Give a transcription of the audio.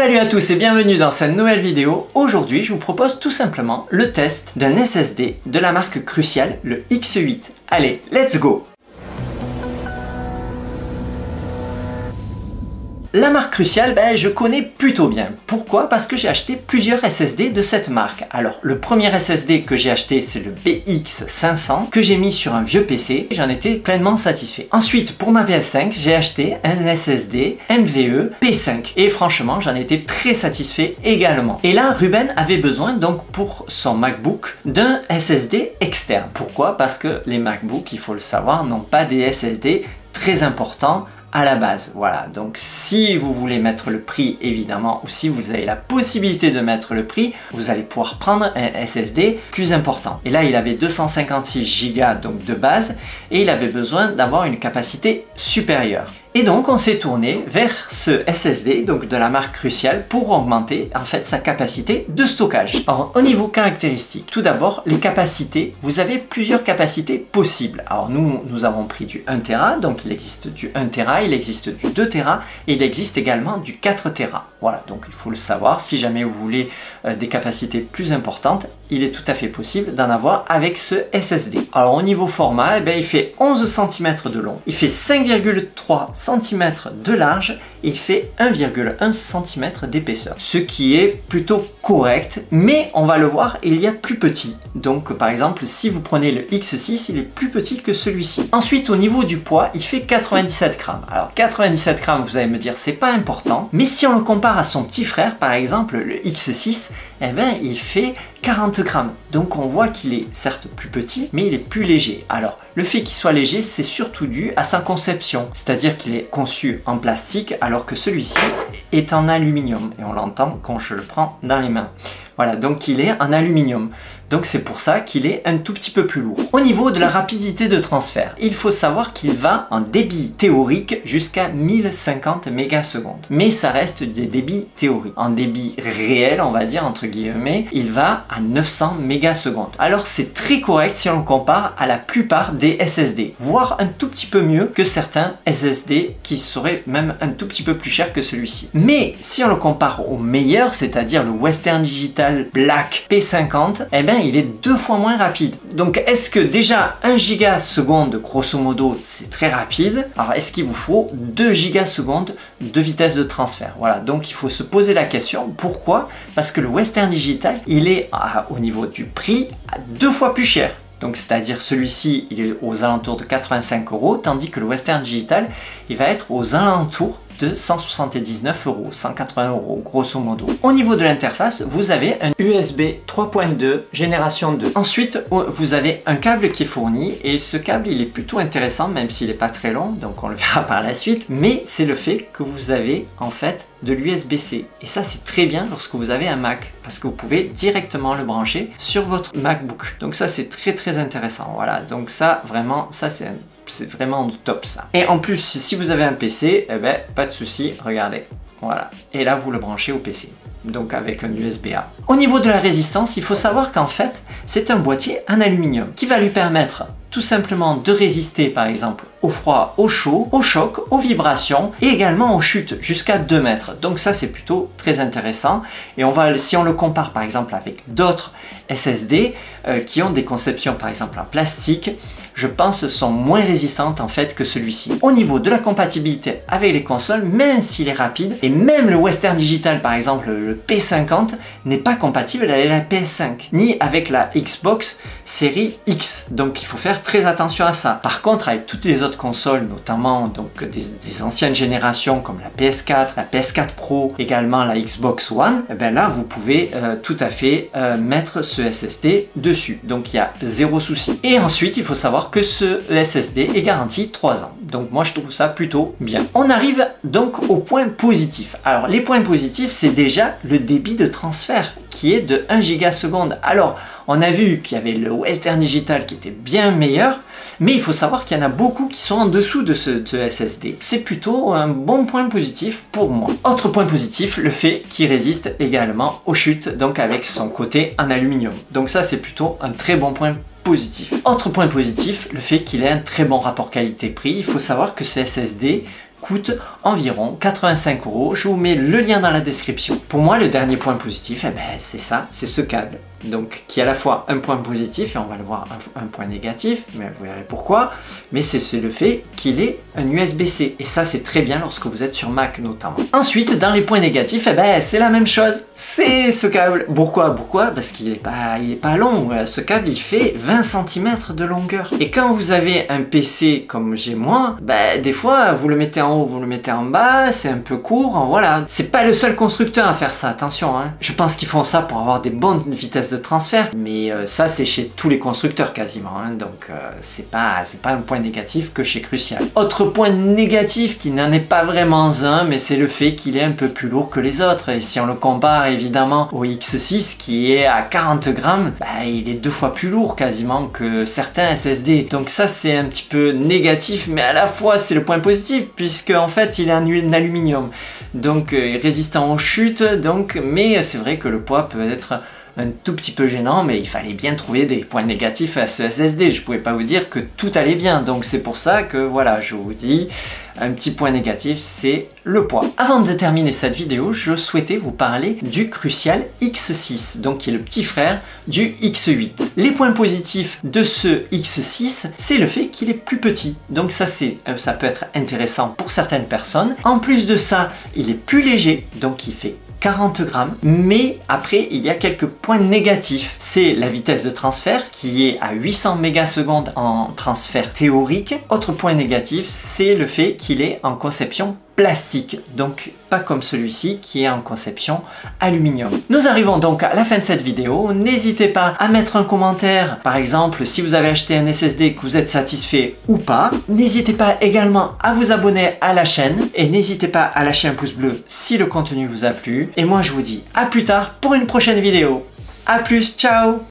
Salut à tous et bienvenue dans cette nouvelle vidéo. Aujourd'hui, je vous propose tout simplement le test d'un SSD de la marque Crucial, le X8. Allez, let's go! La marque Crucial, je connais plutôt bien. Pourquoi? Parce que j'ai acheté plusieurs SSD de cette marque. Alors, le premier SSD que j'ai acheté, c'est le BX500, que j'ai mis sur un vieux PC. J'en étais pleinement satisfait. Ensuite, pour ma PS5, j'ai acheté un SSD MVE P5. Et franchement, j'en étais très satisfait également. Et là, Ruben avait besoin, donc, pour son MacBook, d'un SSD externe. Pourquoi? Parce que les MacBooks, il faut le savoir, n'ont pas des SSD très importants à la base. Voilà, donc si vous voulez mettre le prix évidemment, ou si vous avez la possibilité de mettre le prix, vous allez pouvoir prendre un SSD plus important. Et là il avait 256 Go donc de base, et il avait besoin d'avoir une capacité supérieure. Et donc on s'est tourné vers ce SSD donc de la marque Crucial pour augmenter en fait sa capacité de stockage. Alors au niveau caractéristiques, tout d'abord les capacités, vous avez plusieurs capacités possibles. Alors nous avons pris du 1 Tera, donc il existe du 1 Tera, il existe du 2 Tera et il existe également du 4 Tera. Voilà, donc il faut le savoir, si jamais vous voulez des capacités plus importantes, il est tout à fait possible d'en avoir avec ce SSD. Alors au niveau format, il fait 11 cm de long, il fait 5,3 cm de large, il fait 1,1 cm d'épaisseur, ce qui est plutôt correct, mais on va le voir, il y a plus petit. Donc par exemple, si vous prenez le X6, il est plus petit que celui-ci. Ensuite, au niveau du poids, il fait 97 grammes. Alors 97 grammes, vous allez me dire, c'est pas important, mais si on le compare à son petit frère, par exemple, le X6, il fait 40 grammes. Donc on voit qu'il est certes plus petit, mais il est plus léger. Alors le fait qu'il soit léger, c'est surtout dû à sa conception. C'est-à-dire qu'il est conçu en plastique, alors que celui-ci est en aluminium. Et on l'entend quand je le prends dans les mains. Voilà, donc il est en aluminium. Donc c'est pour ça qu'il est un tout petit peu plus lourd. Au niveau de la rapidité de transfert, il faut savoir qu'il va en débit théorique jusqu'à 1050 mégasecondes. Mais ça reste des débits théoriques. En débit réel, on va dire entre guillemets, il va à 900 mégasecondes. Alors c'est très correct si on le compare à la plupart des SSD, voire un tout petit peu mieux que certains SSD qui seraient même un tout petit peu plus cher que celui-ci. Mais si on le compare au meilleur, c'est-à-dire le Western Digital Black P50, il est 2 fois moins rapide. Donc est-ce que déjà 1 gigaseconde grosso modo c'est très rapide? Alors est-ce qu'il vous faut 2 gigasecondes de vitesse de transfert? Voilà, donc il faut se poser la question. Pourquoi? Parce que le Western Digital, il est au niveau du prix 2 fois plus cher. Donc c'est-à-dire celui-ci il est aux alentours de 85 €, tandis que le Western Digital il va être aux alentours de 179 €, 180 € grosso modo. Au niveau de l'interface, vous avez un USB 3.2 génération 2. Ensuite, vous avez un câble qui est fourni et ce câble il est plutôt intéressant même s'il n'est pas très long, donc on le verra par la suite, mais c'est le fait que vous avez en fait de l'USB-C. Et ça c'est très bien lorsque vous avez un Mac parce que vous pouvez directement le brancher sur votre MacBook. Donc ça c'est très intéressant. Voilà, donc ça vraiment, ça c'est vraiment top ça. Et en plus, si vous avez un PC, pas de souci, regardez. Voilà. Et là, vous le branchez au PC. Donc avec un USB-A. Au niveau de la résistance, il faut savoir qu'en fait, c'est un boîtier en aluminium qui va lui permettre tout simplement de résister par exemple au froid, au chaud, au choc, aux vibrations et également aux chutes jusqu'à 2 mètres. Donc ça c'est plutôt très intéressant et si on le compare par exemple avec d'autres SSD qui ont des conceptions par exemple en plastique, je pense sont moins résistantes en fait que celui-ci. Au niveau de la compatibilité avec les consoles, même s'il est rapide, et même le Western Digital par exemple, le P50 n'est pas compatible avec la PS5, ni avec la Xbox série X. Donc il faut faire très attention à ça. Par contre, avec toutes les autres consoles, notamment donc des anciennes générations comme la PS4, la PS4 Pro, également la Xbox One, là vous pouvez tout à fait mettre ce SSD dessus. Donc il y a zéro souci. Et ensuite, il faut savoir que ce SSD est garanti 3 ans. Donc moi je trouve ça plutôt bien. On arrive donc aux points positifs. Alors les points positifs, c'est déjà le débit de transfert qui est de 1 gigaseconde. Alors on a vu qu'il y avait le Western Digital qui était bien meilleur, mais il faut savoir qu'il y en a beaucoup qui sont en dessous de ce SSD. C'est plutôt un bon point positif pour moi. Autre point positif, le fait qu'il résiste également aux chutes, donc avec son côté en aluminium. Donc ça c'est plutôt un très bon point positif. Autre point positif, le fait qu'il ait un très bon rapport qualité-prix. Il faut savoir que ce SSD coûte environ 85 €. Je vous mets le lien dans la description. Pour moi, le dernier point positif, c'est ça, c'est ce câble. Donc, qui est à la fois un point positif, et on va le voir, un point négatif, mais vous verrez pourquoi, mais c'est le fait qu'il est un USB-C. Et ça, c'est très bien lorsque vous êtes sur Mac notamment. Ensuite, dans les points négatifs, c'est la même chose. C'est ce câble. Pourquoi? Parce qu'il est pas long. Ce câble, il fait 20 cm de longueur. Et quand vous avez un PC comme j'ai moi, des fois, vous le mettez en haut, vous le mettez en bas, c'est un peu court, voilà. C'est pas le seul constructeur à faire ça, attention, hein. Je pense qu'ils font ça pour avoir des bonnes vitesses de transfert, mais ça c'est chez tous les constructeurs quasiment, hein. Donc c'est pas un point négatif que chez Crucial. Autre point négatif qui n'en est pas vraiment un, mais c'est le fait qu'il est un peu plus lourd que les autres, et si on le compare évidemment au X6 qui est à 40 grammes, il est 2 fois plus lourd quasiment que certains SSD, donc ça c'est un petit peu négatif, mais à la fois c'est le point positif, puisque en fait il est en aluminium, donc résistant aux chutes, donc, mais c'est vrai que le poids peut être un tout petit peu gênant, mais il fallait bien trouver des points négatifs à ce SSD. Je pouvais pas vous dire que tout allait bien, donc c'est pour ça que voilà, je vous dis, un petit point négatif, c'est le poids. Avant de terminer cette vidéo, je souhaitais vous parler du Crucial X6, donc qui est le petit frère du X8. Les points positifs de ce X6, c'est le fait qu'il est plus petit, donc ça peut être intéressant pour certaines personnes. En plus de ça, il est plus léger, donc il fait 40 grammes, mais après il y a quelques points négatifs. C'est la vitesse de transfert qui est à 800 mégasecondes en transfert théorique. Autre point négatif, c'est le fait qu'il est en conception plastique, donc pas comme celui-ci qui est en conception aluminium. Nous arrivons donc à la fin de cette vidéo. N'hésitez pas à mettre un commentaire, par exemple si vous avez acheté un SSD, que vous êtes satisfait ou pas. N'hésitez pas également à vous abonner à la chaîne et n'hésitez pas à lâcher un pouce bleu si le contenu vous a plu. Et moi je vous dis à plus tard pour une prochaine vidéo. A plus, ciao!